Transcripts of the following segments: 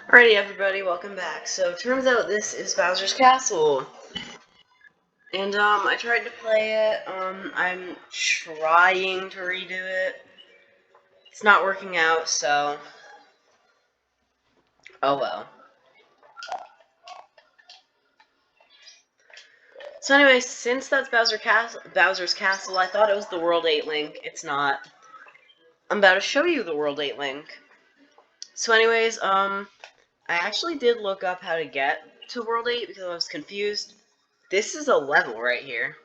Alrighty, everybody, welcome back. So, turns out this is Bowser's Castle. And, I tried to play it. I'm trying to redo it. It's not working out, so... Oh well. So anyway, since that's Bowser's Castle, I thought it was the World 8 link. It's not. I'm about to show you the World 8 link. So anyways, I actually did look up how to get to World 8 because I was confused. This is a level right here.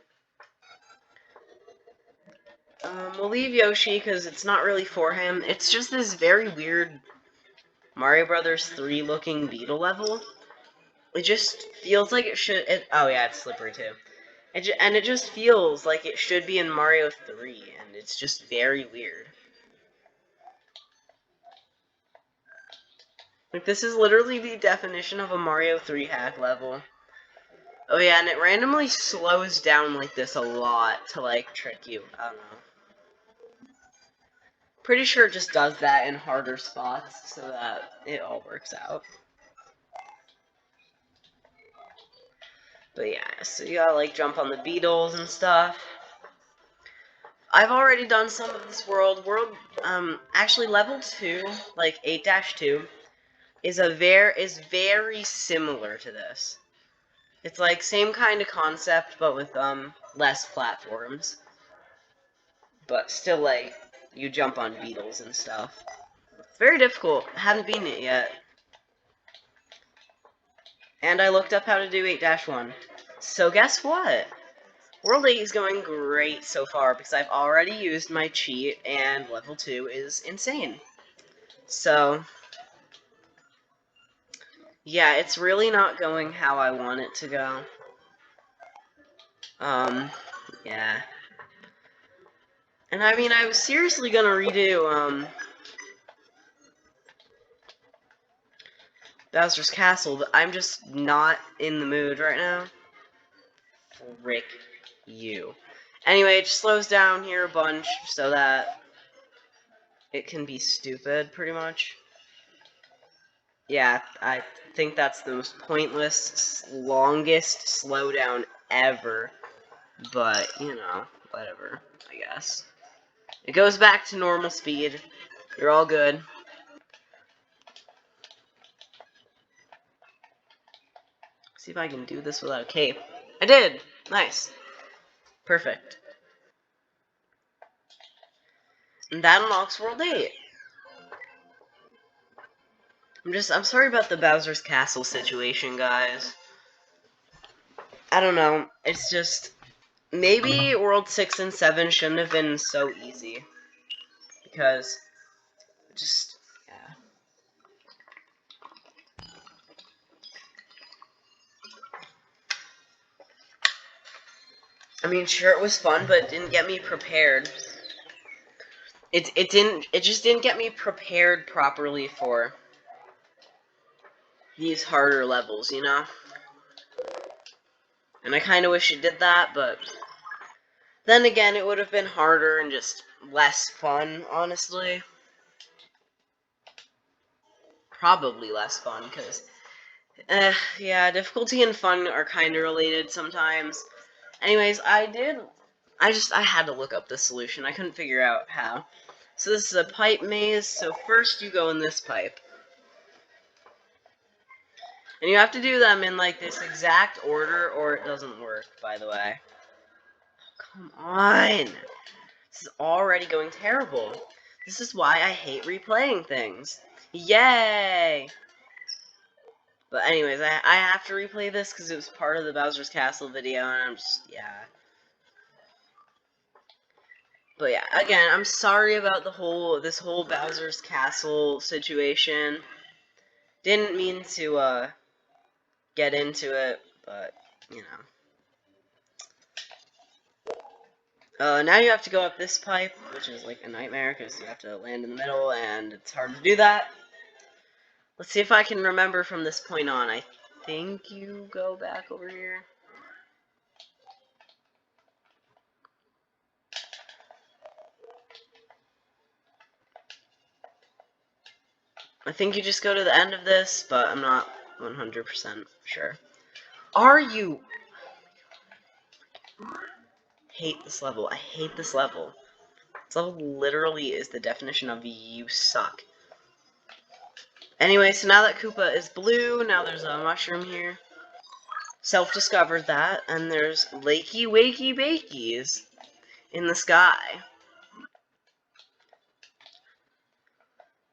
We'll leave Yoshi because it's not really for him. It's just this very weird Mario Brothers 3 looking beetle level. It just feels like it should... oh yeah, it's slippery too. And it just feels like it should be in Mario 3, and it's just very weird. Like, this is literally the definition of a Mario 3 hack level. Oh yeah, and it randomly slows down like this a lot to, like, trick you. I don't know. Pretty sure it just does that in harder spots so that it all works out. But yeah, so you gotta like jump on the beetles and stuff. I've already done some of this world. Actually level 2, like 8-2, is very similar to this. It's like same kind of concept, but with less platforms. But still, like, you jump on beetles and stuff. It's very difficult. I haven't beaten it yet. And I looked up how to do 8-1. So guess what? World 8 is going great so far because I've already used my cheat and level 2 is insane. So, yeah, it's really not going how I want it to go. Yeah. And I mean, I was seriously gonna redo, Bowser's Castle, but I'm just not in the mood right now. Frick you. Anyway, it just slows down here a bunch so that it can be stupid, pretty much. Yeah, I think that's the most pointless, longest slowdown ever. But, you know, whatever, I guess. It goes back to normal speed. You're all good. See if I can do this without a cape. I did! Nice. Perfect. And that unlocks World 8. I'm sorry about the Bowser's Castle situation, guys. I don't know. It's just... Maybe World 6 and 7 shouldn't have been so easy. Because... Just... Yeah. I mean, sure, it was fun, but it didn't get me prepared. It just didn't get me prepared properly for these harder levels, you know? And I kind of wish it did that, but then again, it would have been harder and just less fun, honestly. Probably less fun, because, yeah, difficulty and fun are kind of related sometimes. Anyways, I had to look up the solution. I couldn't figure out how. So this is a pipe maze, so first you go in this pipe. And you have to do them in, like, this exact order, or it doesn't work, by the way. Come on! This is already going terrible. This is why I hate replaying things. Yay! But anyways, I have to replay this because it was part of the Bowser's Castle video, and I'm just, yeah. But yeah, again, I'm sorry about this whole Bowser's Castle situation. Didn't mean to, get into it, but, you know. Now you have to go up this pipe, which is like a nightmare, because you have to land in the middle, and it's hard to do that. Let's see if I can remember from this point on. I think you go back over here. I think you just go to the end of this, but I'm not 100% sure. Are you? Hate this level. I hate this level. This level literally is the definition of you suck. Anyway, so now that Koopa is blue, now there's a mushroom here. Self-discovered that, and there's Lakey Wakey Bakies in the sky.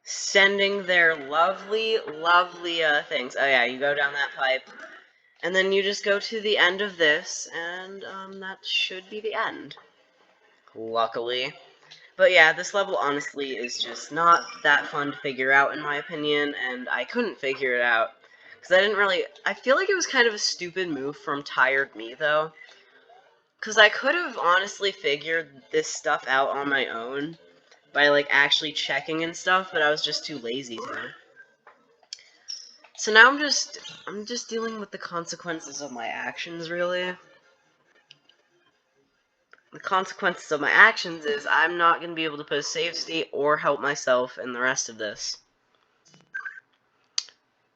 Sending their lovely, lovely things. Oh yeah, you go down that pipe. And then you just go to the end of this, and that should be the end. Luckily. But yeah, this level honestly is just not that fun to figure out in my opinion, and I couldn't figure it out. Because I didn't really... I feel like it was kind of a stupid move from Tired Me, though. Because I could have honestly figured this stuff out on my own by, like, actually checking and stuff, but I was just too lazy to. So now I'm just dealing with the consequences of my actions, really. The consequences of my actions is I'm not going to be able to put a save state or help myself in the rest of this.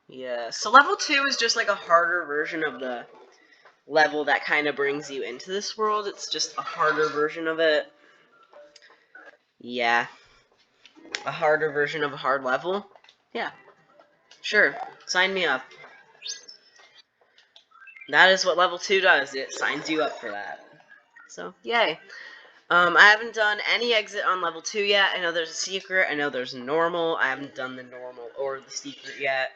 Yeah, so level 2 is just like a harder version of the level that kind of brings you into this world. It's just a harder version of it. Yeah. A harder version of a hard level? Yeah. Sure. Sign me up. That is what level 2 does. It signs you up for that. So, yay. I haven't done any exit on level 2 yet. I know there's a secret. I know there's normal. I haven't done the normal or the secret yet.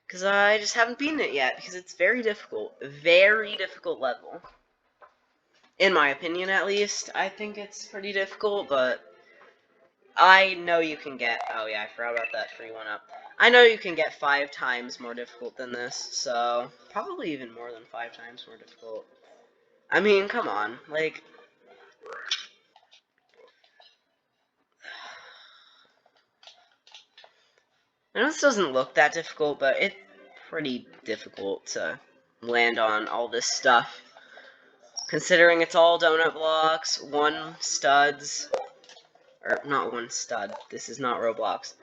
Because I just haven't beaten it yet. Because it's very difficult. Very difficult level. In my opinion, at least. I think it's pretty difficult, but I know you can get... Oh, yeah, I forgot about that free one up. I know you can get 5 times more difficult than this, so... Probably even more than 5 times more difficult. I mean, come on. Like... I know this doesn't look that difficult, but it's pretty difficult to land on all this stuff. Considering it's all donut blocks, 1 studs... Or, not 1 stud. This is not Roblox.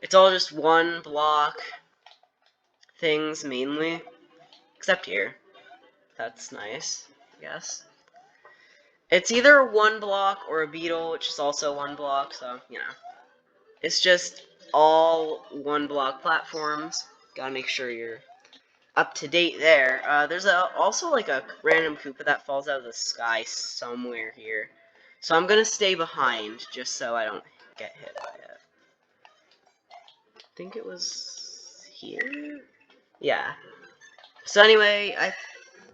It's all just 1 block things, mainly. Except here. That's nice, I guess. It's either 1 block or a beetle, which is also 1 block, so, you know. It's just all 1 block platforms. Gotta make sure you're up to date there. There's also like a random Koopa that falls out of the sky somewhere here. So I'm gonna stay behind, just so I don't get hit by it. I think it was here? Yeah. So anyway,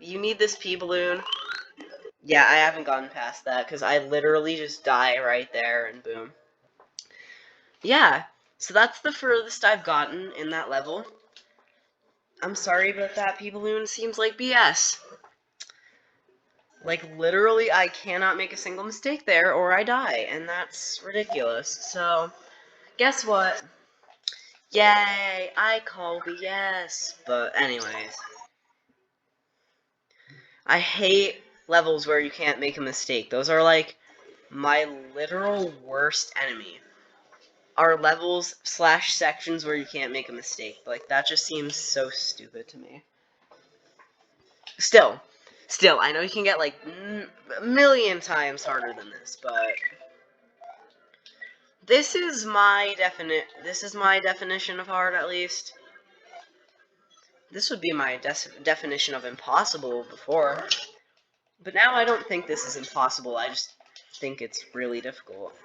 you need this pea balloon. Yeah, I haven't gotten past that, because I literally just die right there, and boom. Yeah, so that's the furthest I've gotten in that level. I'm sorry, but that pea balloon seems like BS. Like, literally, I cannot make a single mistake there, or I die, and that's ridiculous. So, guess what? Yay, I call BS. But anyways, I hate levels where you can't make a mistake. Those are, like, my literal worst enemy. Are levels / sections where you can't make a mistake. Like, that just seems so stupid to me. Still, I know you can get, like, a million times harder than this, but this is my definition of hard, at least. This would be my definition of impossible before. But now I don't think this is impossible, I just think it's really difficult.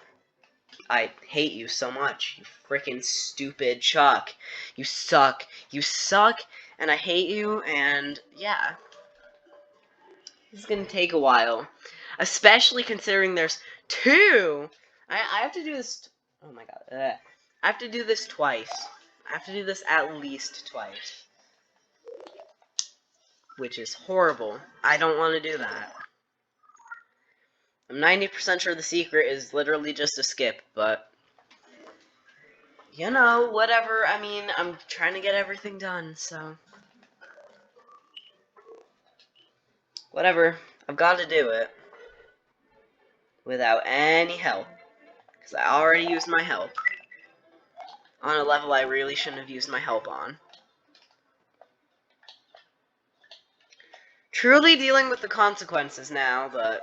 I hate you so much, you freaking stupid Chuck. You suck, and I hate you, and yeah. This is gonna take a while. Especially considering there's 2! I have to do this... Oh my god. I have to do this twice. I have to do this at least twice. Which is horrible. I don't want to do that. I'm 90% sure the secret is literally just a skip, but... You know, whatever. I mean, I'm trying to get everything done, so... Whatever. I've got to do it. Without any help. Because I already used my help. on a level I really shouldn't have used my help on. Truly dealing with the consequences now, but,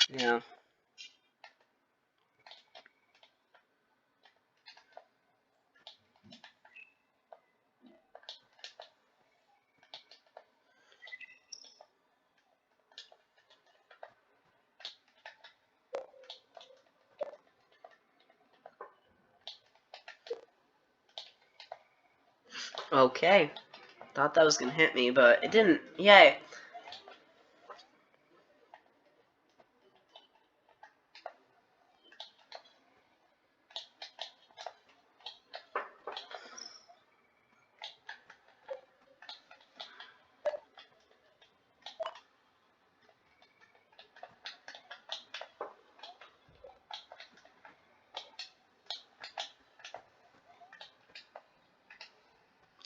you know. Okay. Thought that was gonna hit me, but it didn't. Yay.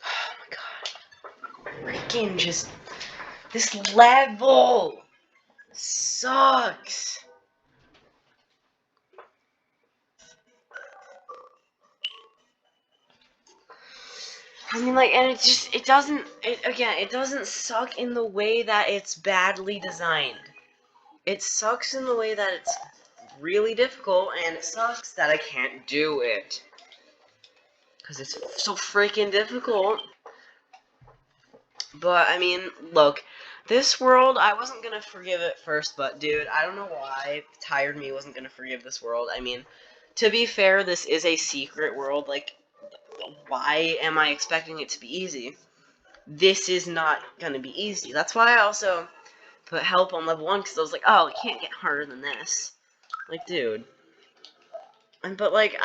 Oh my god. Freaking just... This level sucks. I mean, like, and it doesn't, it doesn't suck in the way that it's badly designed. It sucks in the way that it's really difficult, and it sucks that I can't do it. Because it's so freaking difficult. But, I mean, look, this world, I wasn't gonna forgive it first, but, dude, I don't know why Tired Me wasn't gonna forgive this world. I mean, to be fair, this is a secret world. Like, why am I expecting it to be easy? This is not gonna be easy. That's why I also put help on level 1, because I was like, oh, it can't get harder than this. Like, dude. But, like,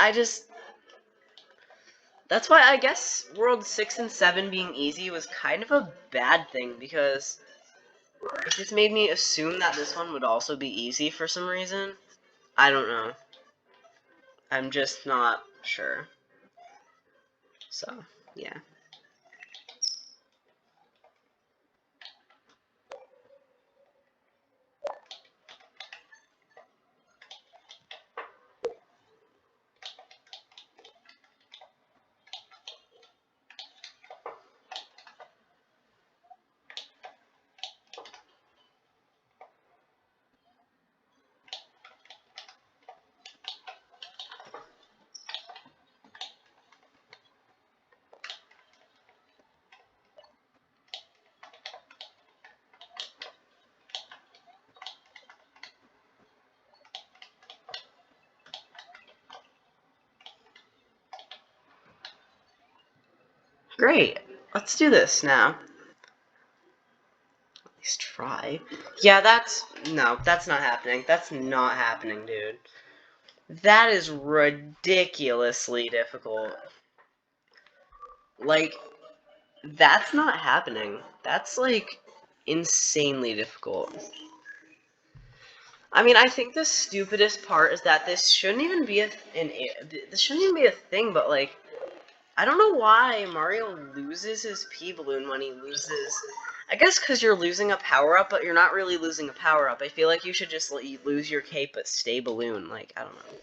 that's why I guess World 6 and 7 being easy was kind of a bad thing, because it just made me assume that this one would also be easy for some reason. I don't know. I'm just not sure. So, yeah. Great. Let's do this now. At least try. Yeah, no, that's not happening. That's not happening, dude. That is ridiculously difficult. Like, that's not happening. That's, like, insanely difficult. I mean, I think the stupidest part is that this shouldn't even be this shouldn't even be a thing, but, like, I don't know why Mario loses his P-Balloon when he loses... I guess because you're losing a power-up, but you're not really losing a power-up. I feel like you should just lose your cape but stay Balloon. Like, I don't know.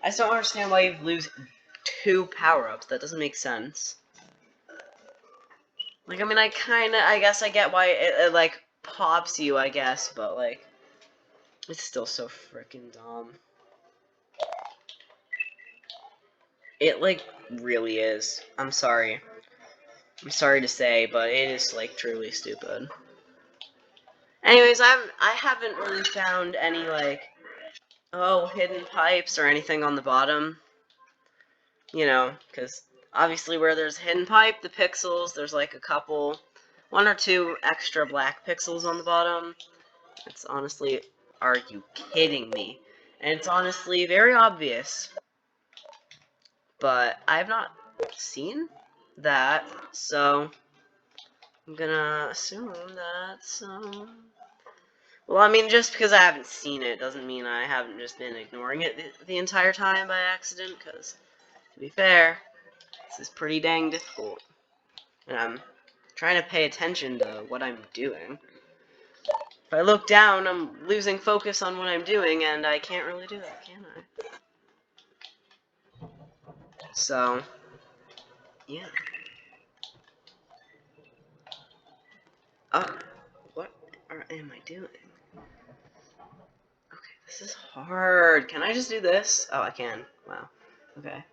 I just don't understand why you lose 2 power-ups. That doesn't make sense. Like, I mean, I guess I get why it, like, pops you, I guess, but, like, it's still so freaking dumb. It, like, really is. I'm sorry. I'm sorry to say, but it is, like, truly stupid. Anyways, I haven't really found any, like, oh, hidden pipes or anything on the bottom. You know, because obviously where there's a hidden pipe, the pixels, there's, like, a couple, 1 or 2 extra black pixels on the bottom. It's honestly, are you kidding me? And it's honestly very obvious. But I've not seen that, so I'm gonna assume that's, well, I mean, just because I haven't seen it doesn't mean I haven't just been ignoring it the entire time by accident, because, to be fair, this is pretty dang difficult. And I'm trying to pay attention to what I'm doing. If I look down, I'm losing focus on what I'm doing, and I can't really do that, can I? So, yeah. What am I doing? Okay, this is hard. Can I just do this? Oh, I can. Wow. Okay.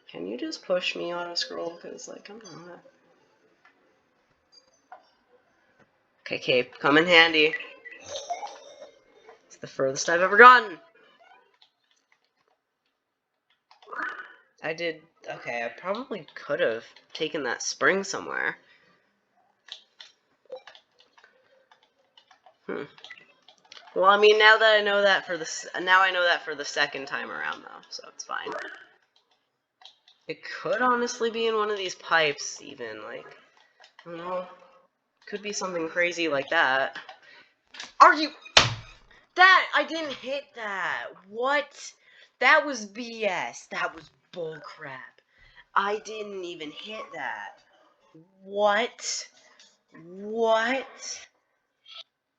Can you just push me auto scroll? Because, like, come on. Okay, cape, come in handy. It's the furthest I've ever gotten. I did. Okay, I probably could have taken that spring somewhere. Well, I mean, now I know that for the second time around, though, so it's fine. It could honestly be in one of these pipes, even, like, I don't know. Could be something crazy like that. Are you... I didn't hit that! What? That was BS. That was bullcrap. I didn't even hit that. What? What?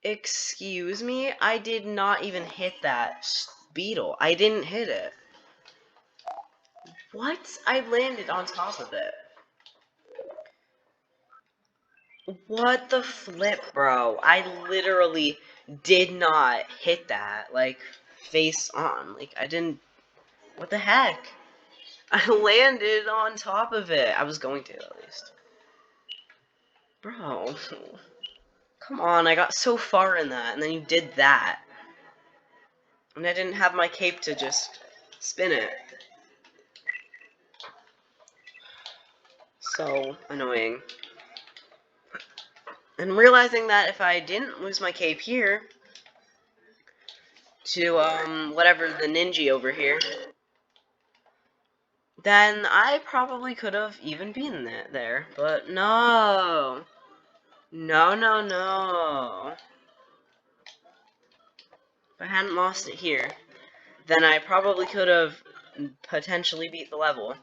Excuse me? I did not even hit that beetle. I didn't hit it. What? I landed on top of it. What the flip, bro? I literally did not hit that, like, face on. Like, I didn't... What the heck? I landed on top of it. I was going to, at least. Bro. Come on, I got so far in that, and then you did that. And I didn't have my cape to just spin it. So annoying. And realizing that if I didn't lose my cape here to, whatever the ninja over here, then I probably could have even been there. But no. No, no, no. If I hadn't lost it here, then I probably could have potentially beat the level.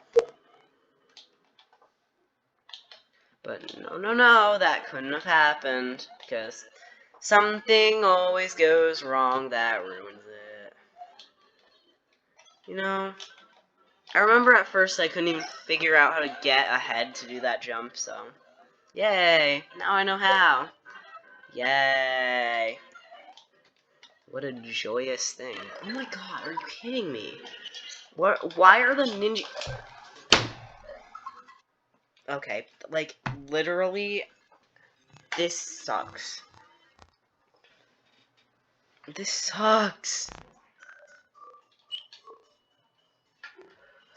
But no, no, no, that couldn't have happened, because something always goes wrong that ruins it. You know, I remember at first I couldn't even figure out how to get ahead to do that jump, so yay, now I know how. Yay. What a joyous thing. Oh my god, are you kidding me? Why are the ninja... Okay, like, literally, this sucks. This sucks.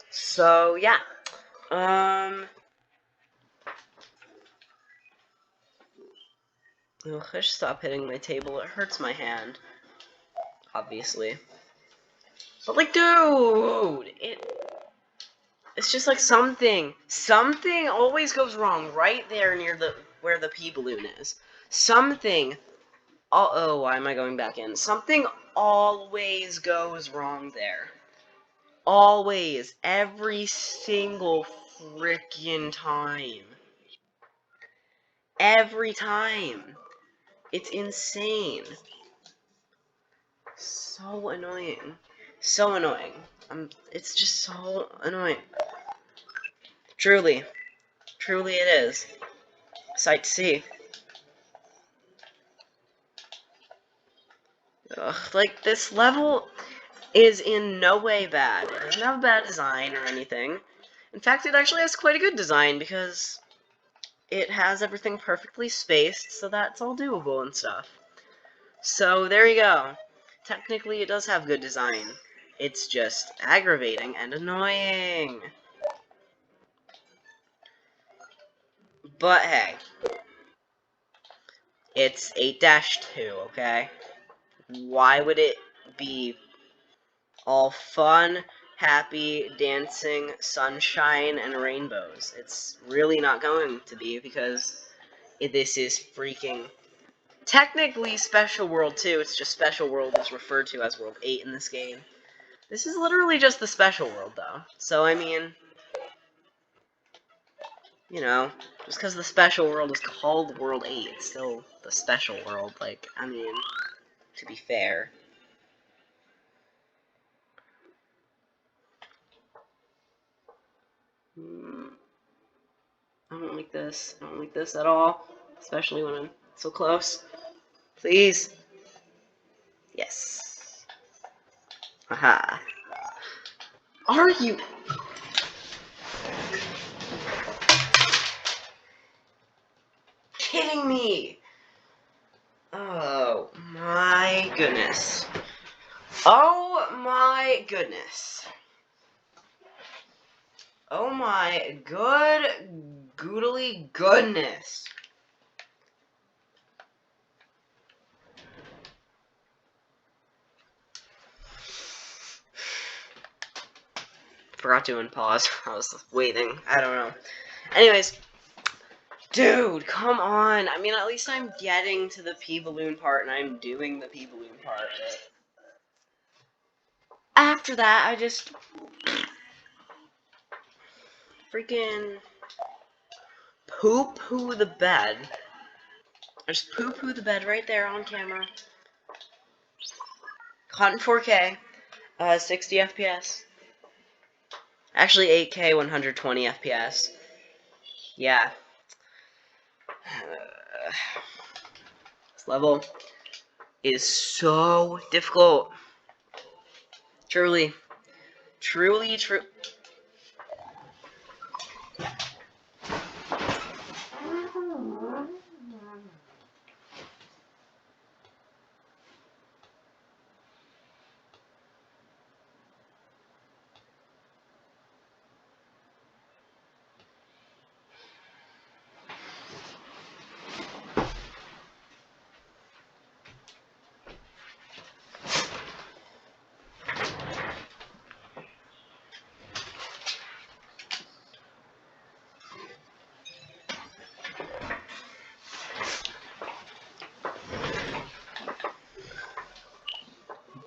So, yeah. Ugh, I should stop hitting my table. It hurts my hand. Obviously. But, like, dude! It's just like something always goes wrong right there near where the pea balloon is. Something... Oh, why am I going back in? Something always goes wrong there. Always. Every single freaking time. Every time. It's insane. So annoying. So annoying. It's just so annoying. Truly. Truly it is. Sight to see. Ugh, like, this level is in no way bad. It doesn't have a bad design or anything. In fact, it actually has quite a good design, because it has everything perfectly spaced, so that's all doable and stuff. So, there you go. Technically, it does have good design. It's just aggravating and annoying. But hey, it's 8-2, okay? Why would it be all fun, happy, dancing, sunshine, and rainbows? It's really not going to be, because this is freaking... Technically Special World 2, it's just Special World is referred to as World 8 in this game. This is literally just the Special World, though. So, I mean... You know, just because the Special World is called World 8, it's still the Special World. Like, I mean, to be fair. I don't like this. I don't like this at all. Especially when I'm so close. Please. Yes. Aha. Are you kidding me? Oh my goodness. Oh my goodness. Oh my good goodly goodness. Forgot to unpause. I was waiting. I don't know. Anyways, dude, come on. I mean, at least I'm getting to the pea balloon part and I'm doing the pea balloon part. But after that, I just freaking poo-poo the bed. I just poo-poo the bed right there on camera. Caught in 4K, 60 FPS. Actually, 8K, 120 FPS. Yeah. This level is so difficult. Truly. Truly, true.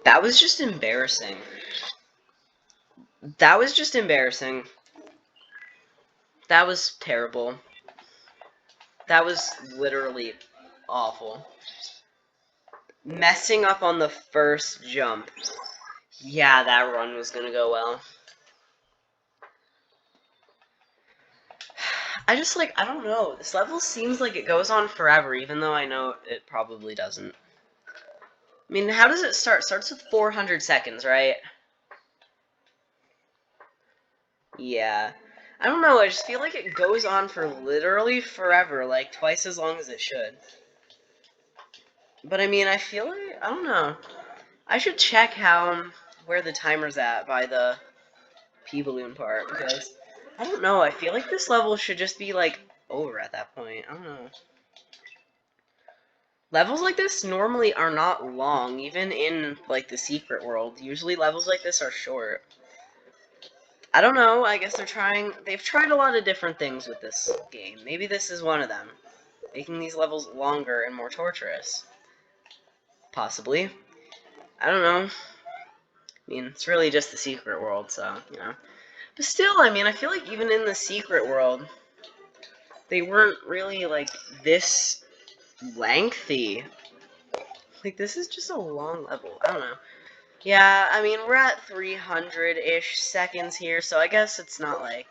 That was just embarrassing. That was just embarrassing. That was terrible. That was literally awful. Messing up on the first jump. Yeah, that run was gonna go well. I just, like, I don't know. This level seems like it goes on forever, even though I know it probably doesn't. I mean, how does it start? It starts with 400 seconds, right? Yeah. I don't know, I just feel like it goes on for literally forever, like twice as long as it should. But I mean, I feel like, I don't know. I should check where the timer's at by the pea balloon part, because I don't know, I feel like this level should just be, like, over at that point. I don't know. Levels like this normally are not long, even in, like, the secret world. Usually levels like this are short. I don't know, I guess they've tried a lot of different things with this game. Maybe this is one of them. Making these levels longer and more torturous. Possibly. I don't know. I mean, it's really just the secret world, so, you know. But still, I mean, I feel like even in the secret world, they weren't really, like, this lengthy. Like, this is just a long level. I don't know. Yeah, I mean, we're at 300-ish seconds here, so I guess it's not, like,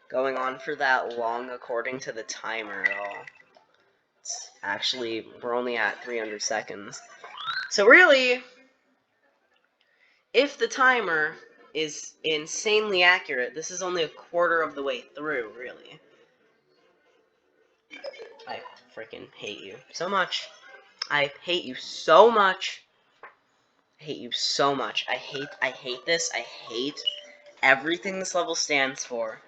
going on for that long according to the timer at all. It's actually, we're only at 300 seconds. So really, if the timer is insanely accurate, this is only a quarter of the way through, really. I freaking hate you so much. I hate you so much. I hate you so much. I hate this. I hate everything this level stands for.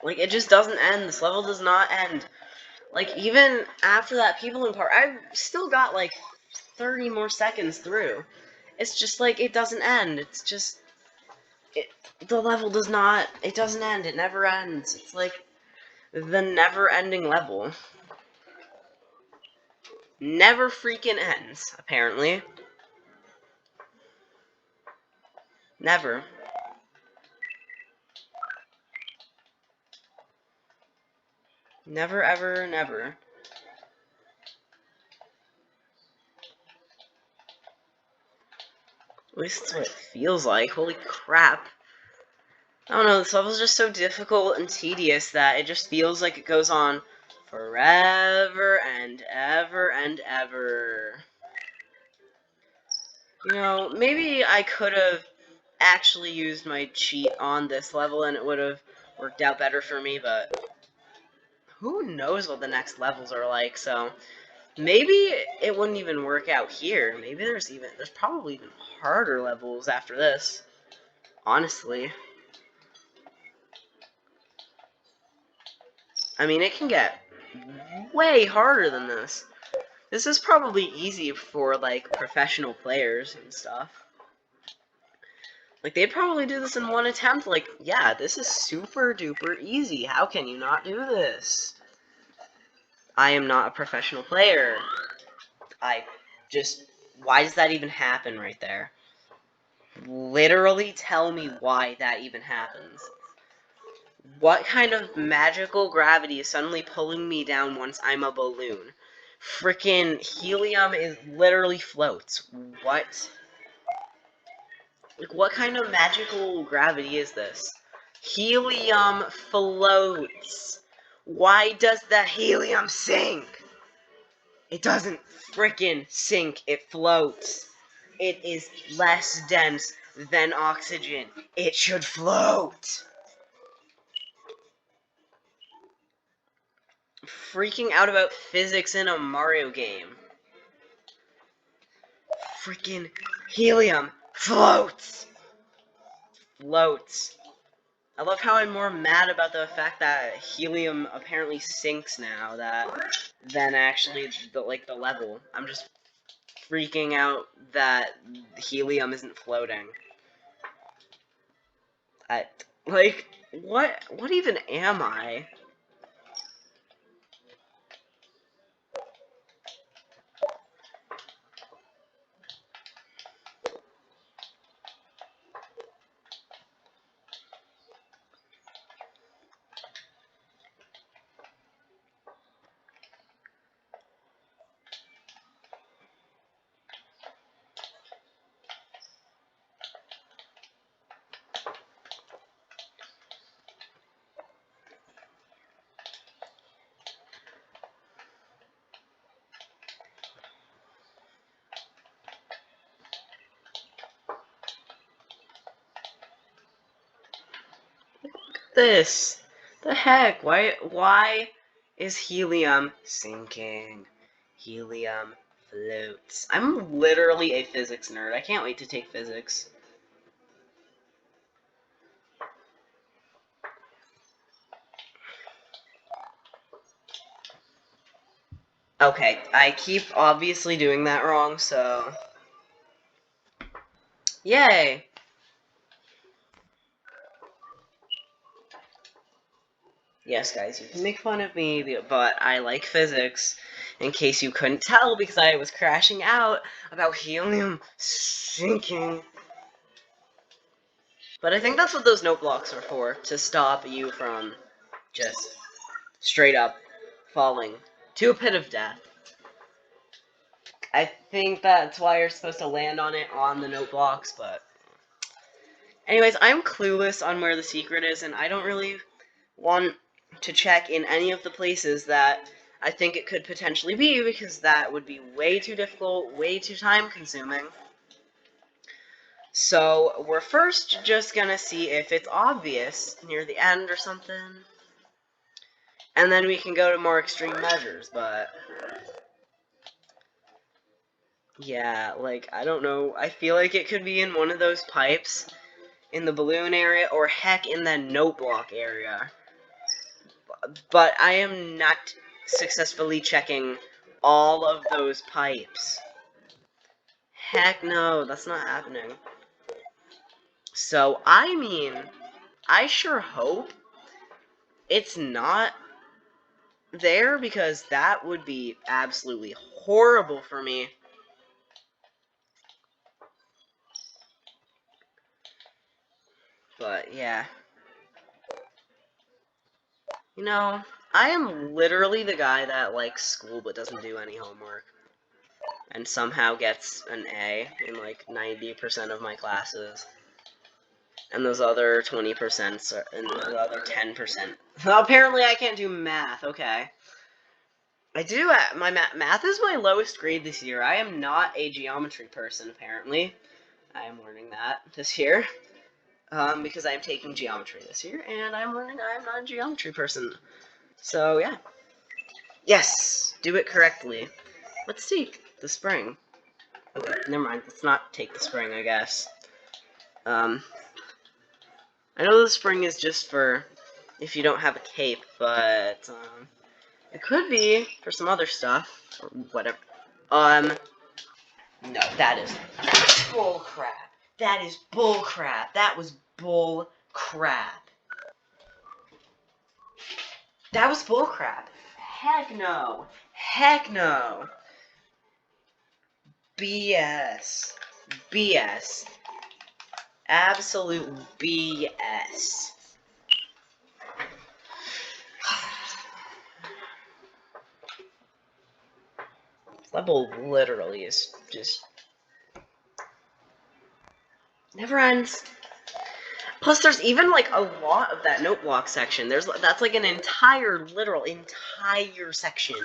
Like, it just doesn't end. This level does not end. Like, even after that people in part, I've still got, like, 30 more seconds through. It's just, like, it doesn't end. It's just... the level does not... it doesn't end. It never ends. It's, like, the never-ending level. Never freaking ends, apparently. Never. Never, ever, never. At least that's what it feels like. Holy crap. I don't know, this level's just so difficult and tedious that it just feels like it goes on forever and ever and ever. You know, maybe I could have actually used my cheat on this level and it would have worked out better for me, but who knows what the next levels are like, so maybe it wouldn't even work out here. Maybe there's probably even harder levels after this, honestly. I mean, it can get way harder than this. This is probably easy for, like, professional players and stuff. Like, they'd probably do this in one attempt. Like, yeah, this is super duper easy. How can you not do this? I am not a professional player. Why does that even happen right there? Literally tell me why that even happens. What kind of magical gravity is suddenly pulling me down once I'm a balloon? Frickin' helium is literally floats. What? Like, what kind of magical gravity is this? Helium floats. Why does the helium sink? It doesn't frickin' sink, it floats. It is less dense than oxygen. It should float. Freaking out about physics in a Mario game. Freaking helium floats. Floats. I love how I'm more mad about the fact that helium apparently sinks now than actually the level. I'm just freaking out that helium isn't floating. Like, what even am I? This. The heck? Why is helium sinking? Helium floats. I'm literally a physics nerd. I can't wait to take physics. Okay, I keep obviously doing that wrong, so... Yay! Yes, guys, you can make fun of me, but I like physics. In case you couldn't tell, because I was crashing out about helium sinking. But I think that's what those note blocks are for, to stop you from just straight up falling to a pit of death. I think that's why you're supposed to land on it on the note blocks, but... Anyways, I'm clueless on where the secret is, and I don't really want to check in any of the places that I think it could potentially be, because that would be way too difficult, way too time-consuming. So, we're first just gonna see if it's obvious near the end or something. And then we can go to more extreme measures, but... Yeah, like, I don't know. I feel like it could be in one of those pipes in the balloon area, or heck, in the note block area. But I am not successfully checking all of those pipes. Heck no, that's not happening. So, I mean, I sure hope it's not there, because that would be absolutely horrible for me. But, yeah. You know, I am literally the guy that likes school but doesn't do any homework. and somehow gets an A in like 90% of my classes. And those other 20% and the other 10%. Well, apparently I can't do math. Okay. I do. My math is my lowest grade this year. I am not a geometry person, apparently. I am learning that this year. Because I am taking geometry this year, and I'm learning I'm not a geometry person. So, yeah. Yes! Do it correctly. Let's take the spring. Okay, never mind. Let's not take the spring, I guess. I know the spring is just for if you don't have a cape, but, it could be for some other stuff, or whatever. No, that is bull crap. That is bull crap. That was bull crap. That was bull crap. Heck no. Heck no. BS. BS. Absolute BS. Level literally is just never ends. Plus, there's even like a lot of that note block section. That's like an entire section.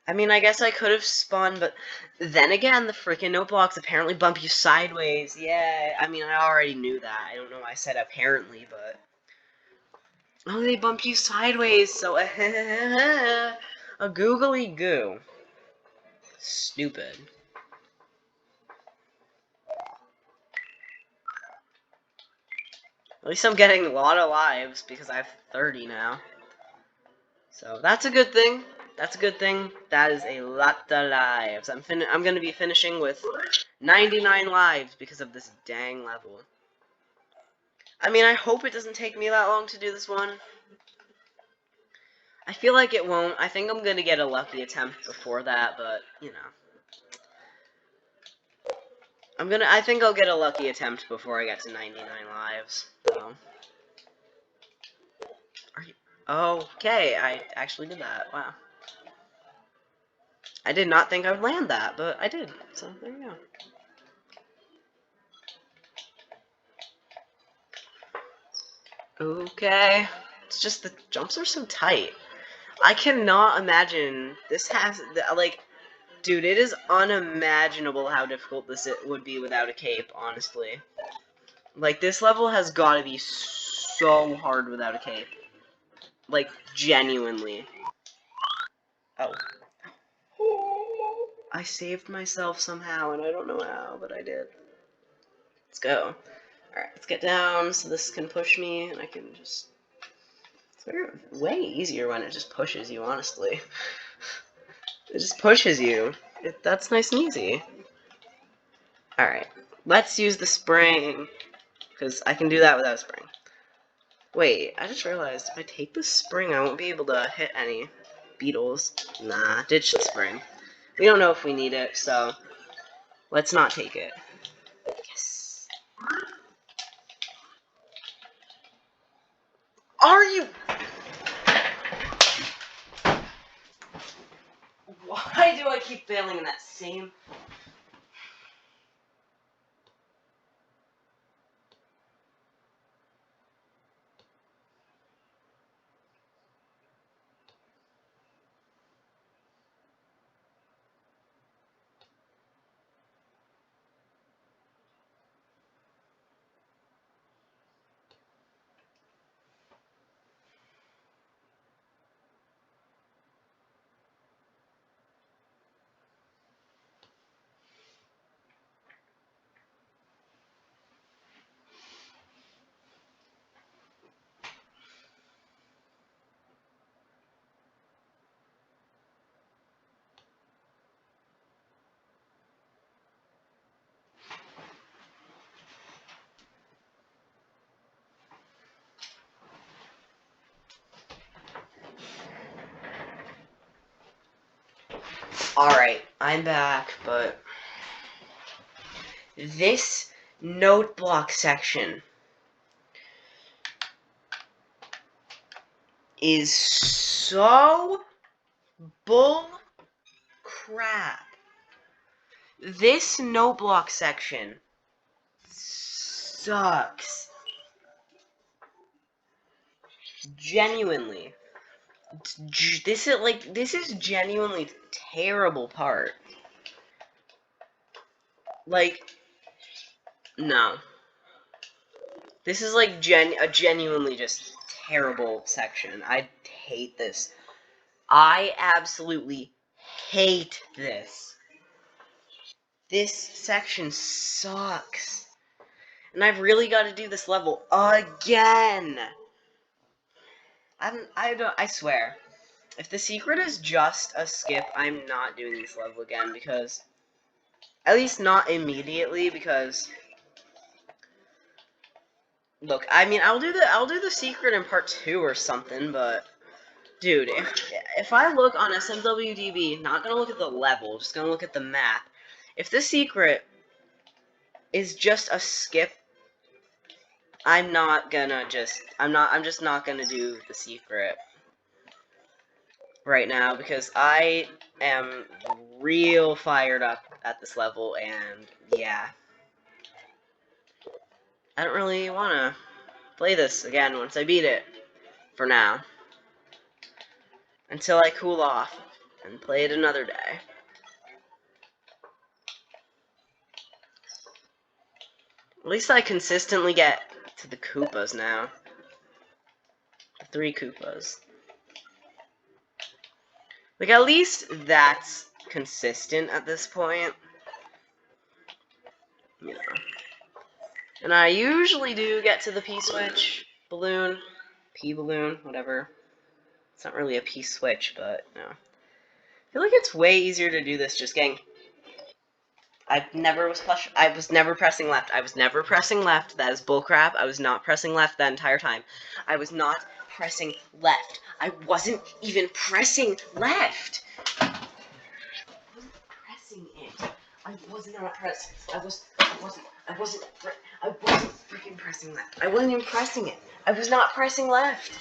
I mean, I guess I could have spun, but then again, the freaking note blocks apparently bump you sideways. Yeah, I mean, I already knew that. I don't know why I said apparently, but oh, they bump you sideways. So a googly goo. Stupid. At least I'm getting a lot of lives because I have 30 now. So that's a good thing. That's a good thing. That is a lot of lives. I'm gonna be finishing with 99 lives because of this dang level. I mean, I hope it doesn't take me that long to do this one. I feel like it won't. I think I'm gonna get a lucky attempt before that, but you know. I think I'll get a lucky attempt before I get to 99 lives. So. Okay, I actually did that. Wow. I did not think I would land that, but I did. So, there you go. Okay. It's just the jumps are so tight. I cannot imagine this has, like, dude, it is unimaginable how difficult this would be without a cape, honestly. Like, this level has got to be so hard without a cape. Like, genuinely. Oh. I saved myself somehow, and I don't know how, but I did. Let's go. Alright, let's get down so this can push me, and I can just... It's way easier when it just pushes you, honestly. It just pushes you. That's nice and easy. Alright, let's use the spring, because I can do that without a spring. Wait, I just realized if I take the spring, I won't be able to hit any beetles. Nah, ditch the spring. We don't know if we need it, so let's not take it. Yes. Are you... Why do I keep failing in that same... Alright, I'm back, but this note block section is so bull crap. This note block section sucks. Genuinely. This is genuinely terrible part. Like, no. This is like a genuinely just terrible section. I hate this. I absolutely hate this. This section sucks. And I've really got to do this level again. I swear. If the secret is just a skip, I'm not doing this level again because, at least not immediately, because, look, I mean, I'll do the secret in part 2 or something, but, dude, if I look on SMWDB, not gonna look at the level, just gonna look at the map, if the secret is just a skip, I'm just not gonna do the secret right now, because I am real fired up at this level, and yeah. I don't really want to play this again once I beat it, for now. Until I cool off and play it another day. At least I consistently get to the Koopas now. The 3 Koopas. Like, at least that's consistent at this point. You know. And I usually do get to the P-switch, balloon, P-balloon, whatever. It's not really a P-switch, but, no. I feel like it's way easier to do this just getting... I was never pressing left. I was never pressing left. That is bullcrap. I was not pressing left that entire time. I was not pressing left. I wasn't even pressing left. I wasn't pressing it. I was not pressing. I wasn't freaking pressing left. I wasn't even pressing it. I was not pressing left.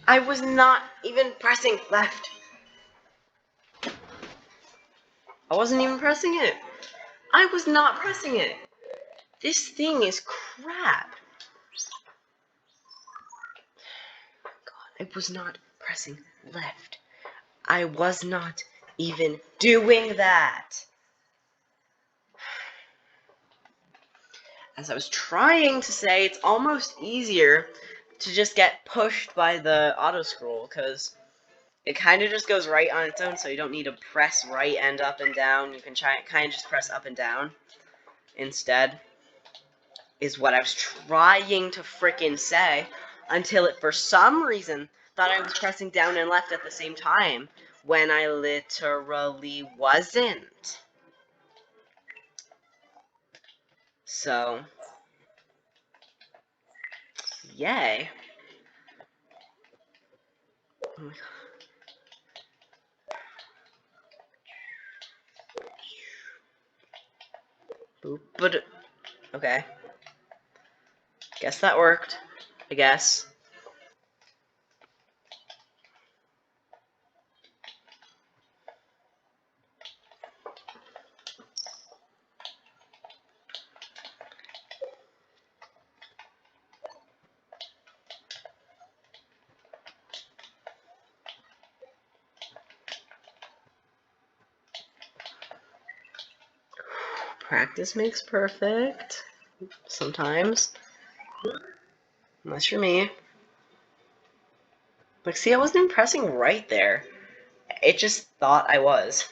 I was not even pressing left. I wasn't even pressing it. I was not pressing it. This thing is crap. God, I was not pressing left. I was not even doing that. As I was trying to say, it's almost easier to just get pushed by the auto-scroll, because it kind of just goes right on its own, so you don't need to press right and up and down. You can kind of just press up and down instead, is what I was trying to frickin' say, until it, for some reason, thought I was pressing down and left at the same time, when I literally wasn't. So, yay. Oh my God. Boop, but okay. Guess that worked. I guess. Practice makes perfect. Sometimes. Unless you're me. Like, see, I wasn't even pressing right there. It just thought I was.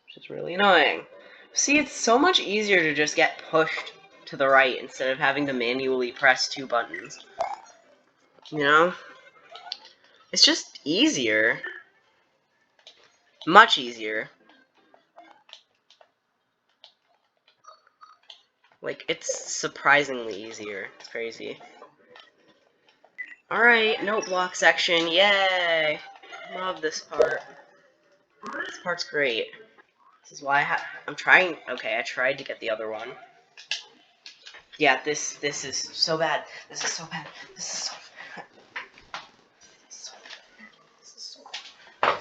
Which is really annoying. See, it's so much easier to just get pushed to the right instead of having to manually press 2 buttons. You know? It's just easier. Much easier. Like, it's surprisingly easier. It's crazy. Alright, note block section. Yay! Love this part. This part's great. This is why I'm trying... Okay, I tried to get the other one. Yeah, this is so bad. This is so bad. This is so bad. This is so bad.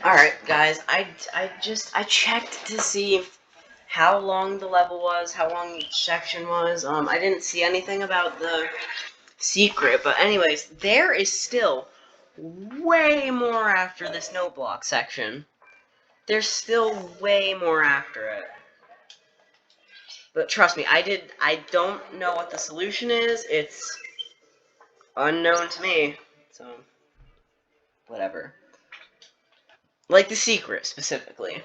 Alright, guys, I checked to see how long the level was, how long each section was. I didn't see anything about the secret, but anyways, there is still way more after this note block section. There's still way more after it. But trust me, I don't know what the solution is. It's unknown to me. So, whatever. Like the secret, specifically.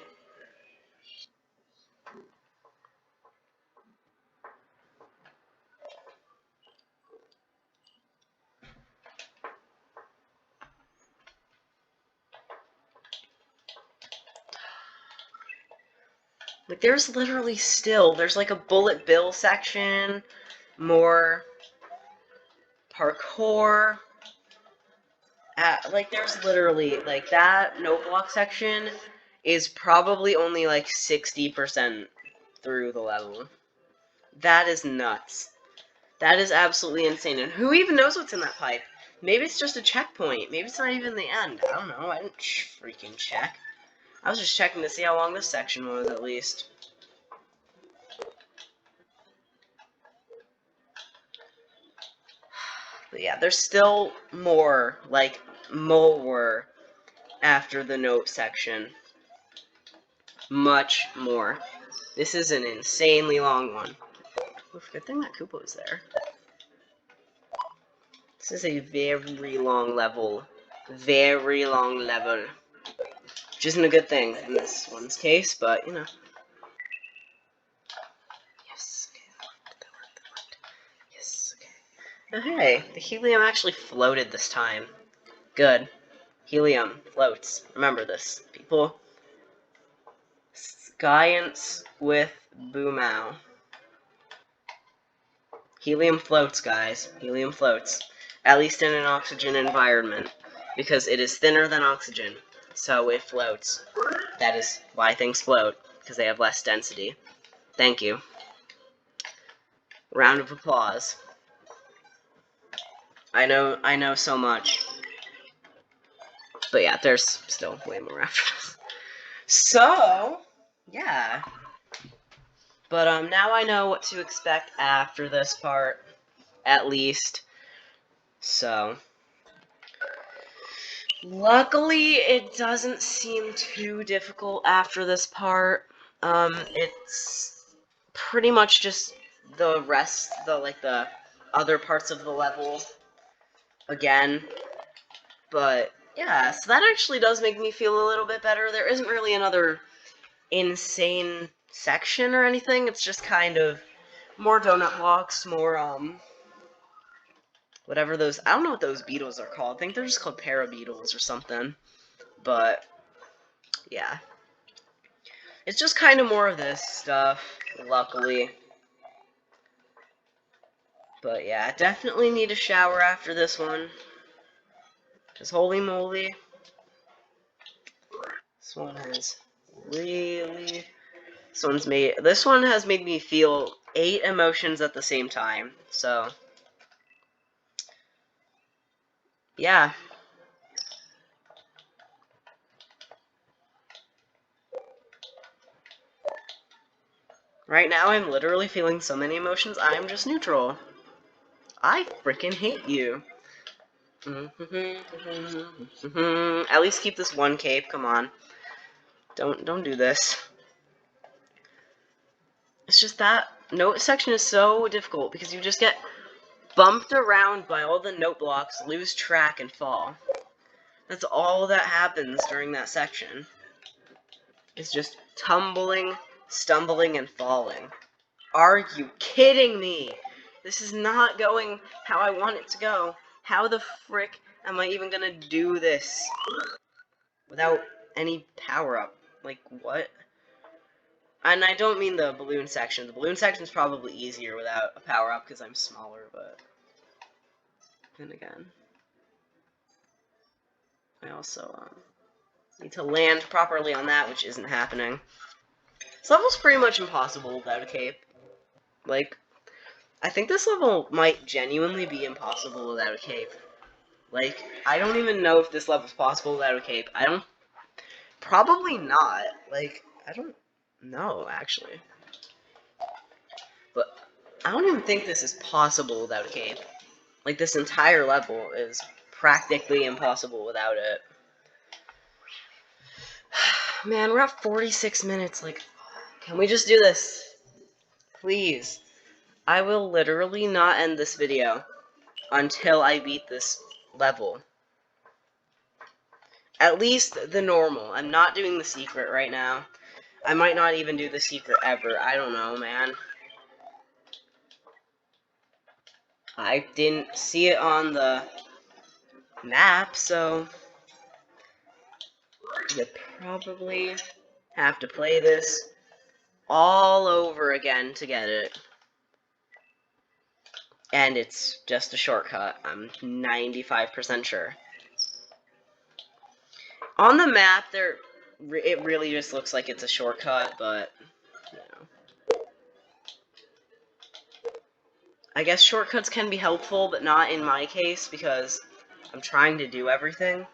Like, there's literally still, there's like a bullet bill section, more parkour. Like, there's literally, like, that note block section is probably only like 60% through the level. That is nuts. That is absolutely insane. And who even knows what's in that pipe? Maybe it's just a checkpoint. Maybe it's not even the end. I don't know. I didn't freaking check. I was just checking to see how long this section was, at least. But yeah, there's still more, like, more after the note section. Much more. This is an insanely long one. Oof, good thing that Koopa was there. This is a very long level. Very long level. Which isn't a good thing in this one's case, but, you know. Yes, okay, that worked. Yes, okay. Oh, hey, the helium actually floated this time. Good. Helium floats. Remember this, people. Science with Boomao. Helium floats, guys. Helium floats. At least in an oxygen environment. Because it is thinner than oxygen. So it floats. That is why things float. Because they have less density. Thank you. Round of applause. I know so much. But yeah, there's still way more after this. So, yeah. But now I know what to expect after this part, at least. So, luckily it doesn't seem too difficult after this part. It's pretty much just the rest, the other parts of the level again. But yeah, so that actually does make me feel a little bit better. There isn't really another insane section or anything. It's just kind of more donut blocks, more whatever those, I don't know what those beetles are called. I think they're just called parabeetles or something. But yeah, it's just kind of more of this stuff, luckily. But yeah, I definitely need a shower after this one. Because holy moly, this one has really, this one has made me feel 8 emotions at the same time. So yeah. Right now, I'm literally feeling so many emotions, I'm just neutral. I freaking hate you. At least keep this one cape, come on. Don't do this. It's just that note section is so difficult because you just get bumped around by all the note blocks, lose track, and fall. That's all that happens during that section. It's just tumbling, stumbling, and falling. Are you kidding me? This is not going how I want it to go. How the frick am I even gonna do this without any power-up? Like, what? And I don't mean the balloon section. The balloon section is probably easier without a power-up because I'm smaller, but then again, I also need to land properly on that, which isn't happening. This level's pretty much impossible without a cape. Like, I think this level might genuinely be impossible without a cape. Like, I don't even know if this level's possible without a cape. Probably not. Like, I don't know, actually. But I don't even think this is possible without a cape. Like, this entire level is practically impossible without it. Man, we're at 46 minutes. Like, can we just do this? Please. I will literally not end this video until I beat this level. At least the normal. I'm not doing the secret right now. I might not even do the secret ever. I don't know, man. I didn't see it on the map, so you probably have to play this all over again to get it. And it's just a shortcut. I'm 95% sure. On the map, it really just looks like it's a shortcut, but you know. I guess shortcuts can be helpful, but not in my case because I'm trying to do everything.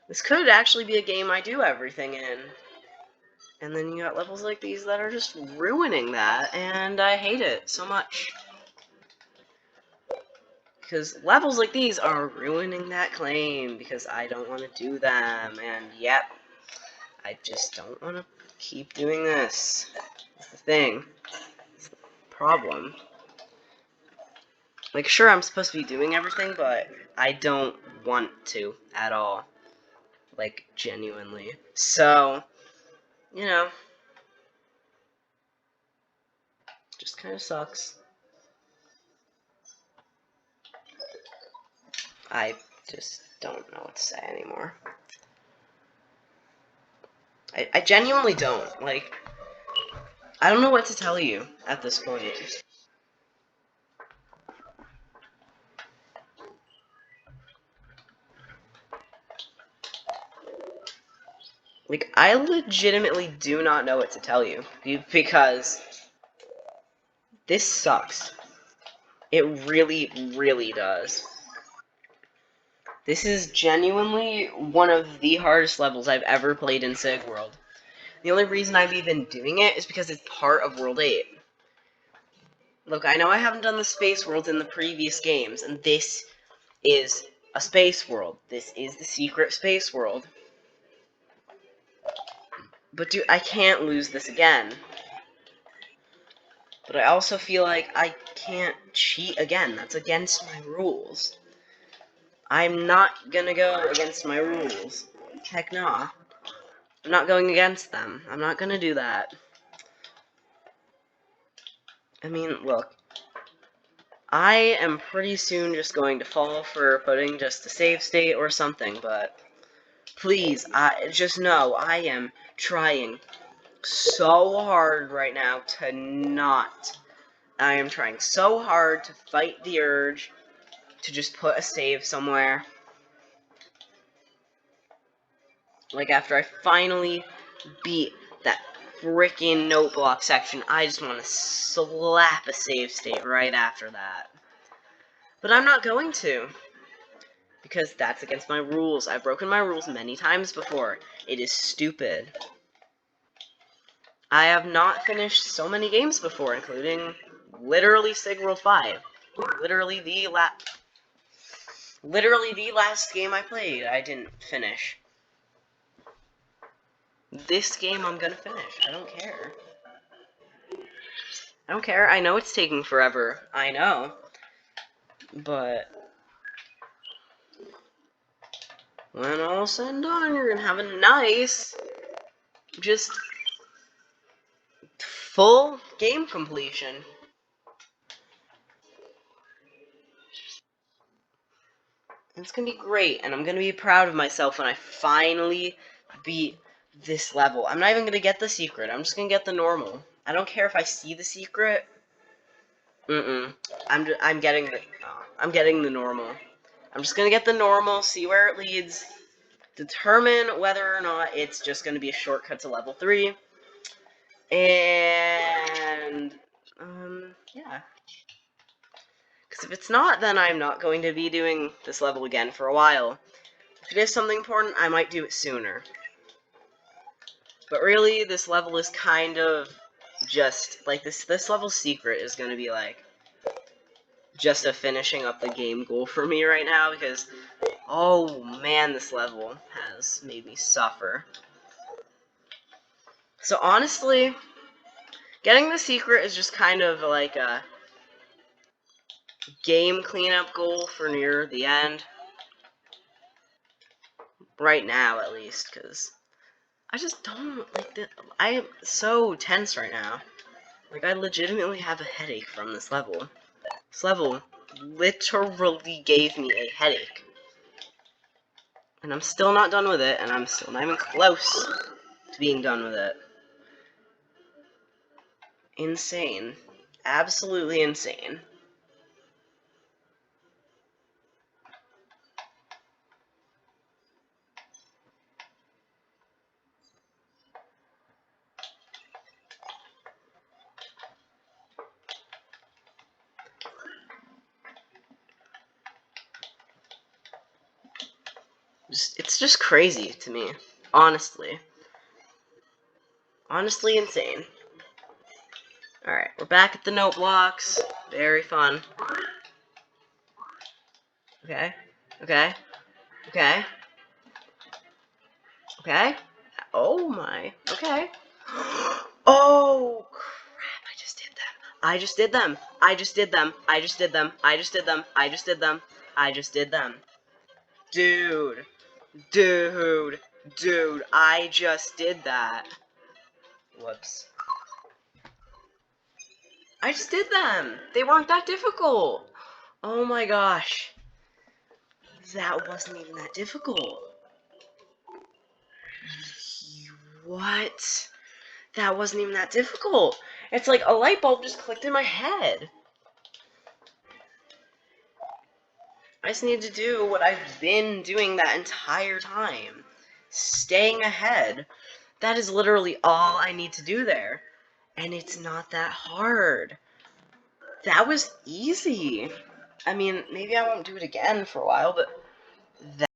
This could actually be a game I do everything in. And then you got levels like these that are just ruining that, and I hate it so much. Because levels like these are ruining that claim, because I don't want to do them, and yep, I just don't want to keep doing this. That's the thing. It's the problem. Like, sure, I'm supposed to be doing everything, but I don't want to at all. Like, genuinely. So, you know, just kind of sucks. I just don't know what to say anymore. I genuinely don't. Like, I don't know what to tell you at this point. Like, I legitimately do not know what to tell you. Because this sucks. It really, really does. This is genuinely one of the hardest levels I've ever played in SIG World. The only reason I'm even doing it is because it's part of World 8. Look, I know I haven't done the Space World in the previous games, and this is a Space World. This is the secret Space World. But dude, I can't lose this again. But I also feel like I can't cheat again. That's against my rules. I'm not gonna go against my rules. Heck no. I'm not going against them. I'm not gonna do that. I mean, look. I am pretty soon just going to fall for putting just a save state or something, but please, just know I am trying so hard right now to not. I am trying so hard to fight the urge to just put a save somewhere. Like, after I finally beat that freaking note block section, I just want to slap a save state right after that. But I'm not going to. Because that's against my rules. I've broken my rules many times before. It is stupid. I have not finished so many games before, including literally SIG World 5. Literally the last game I played, I didn't finish. This game I'm gonna finish. I don't care. I don't care. I know it's taking forever. I know. But when all's said and done, you're gonna have a nice, just full game completion. It's gonna be great, and I'm gonna be proud of myself when I finally beat this level. I'm not even gonna get the secret. I'm just gonna get the normal. I don't care if I see the secret. I'm getting the normal. I'm just gonna get the normal, see where it leads, determine whether or not it's just gonna be a shortcut to level 3, and yeah. Because if it's not, then I'm not going to be doing this level again for a while. If it is something important, I might do it sooner. But really, this level is kind of just, like, this level's secret is gonna be, like, just a finishing up the game goal for me right now, because, oh man, this level has made me suffer. So honestly, getting the secret is just kind of like a game cleanup goal for near the end. Right now, at least, because I just don't, like, I am so tense right now. Like, I legitimately have a headache from this level. This level literally gave me a headache. And I'm still not done with it, and I'm still not even close to being done with it. Insane. Absolutely insane. It's just crazy to me. Honestly. Honestly insane. Alright, we're back at the note blocks. Very fun. Okay. Okay. Okay. Okay. Oh my. Okay. Oh crap, I just did them. I just did them. I just did them. I just did them. I just did them. I just did them. I just did them. Dude. Dude. Dude, I just did that. Whoops. I just did them. They weren't that difficult. Oh my gosh. That wasn't even that difficult. What? That wasn't even that difficult. It's like a light bulb just clicked in my head. I just need to do what I've been doing that entire time. Staying ahead. That is literally all I need to do there. And it's not that hard. That was easy. I mean, maybe I won't do it again for a while, but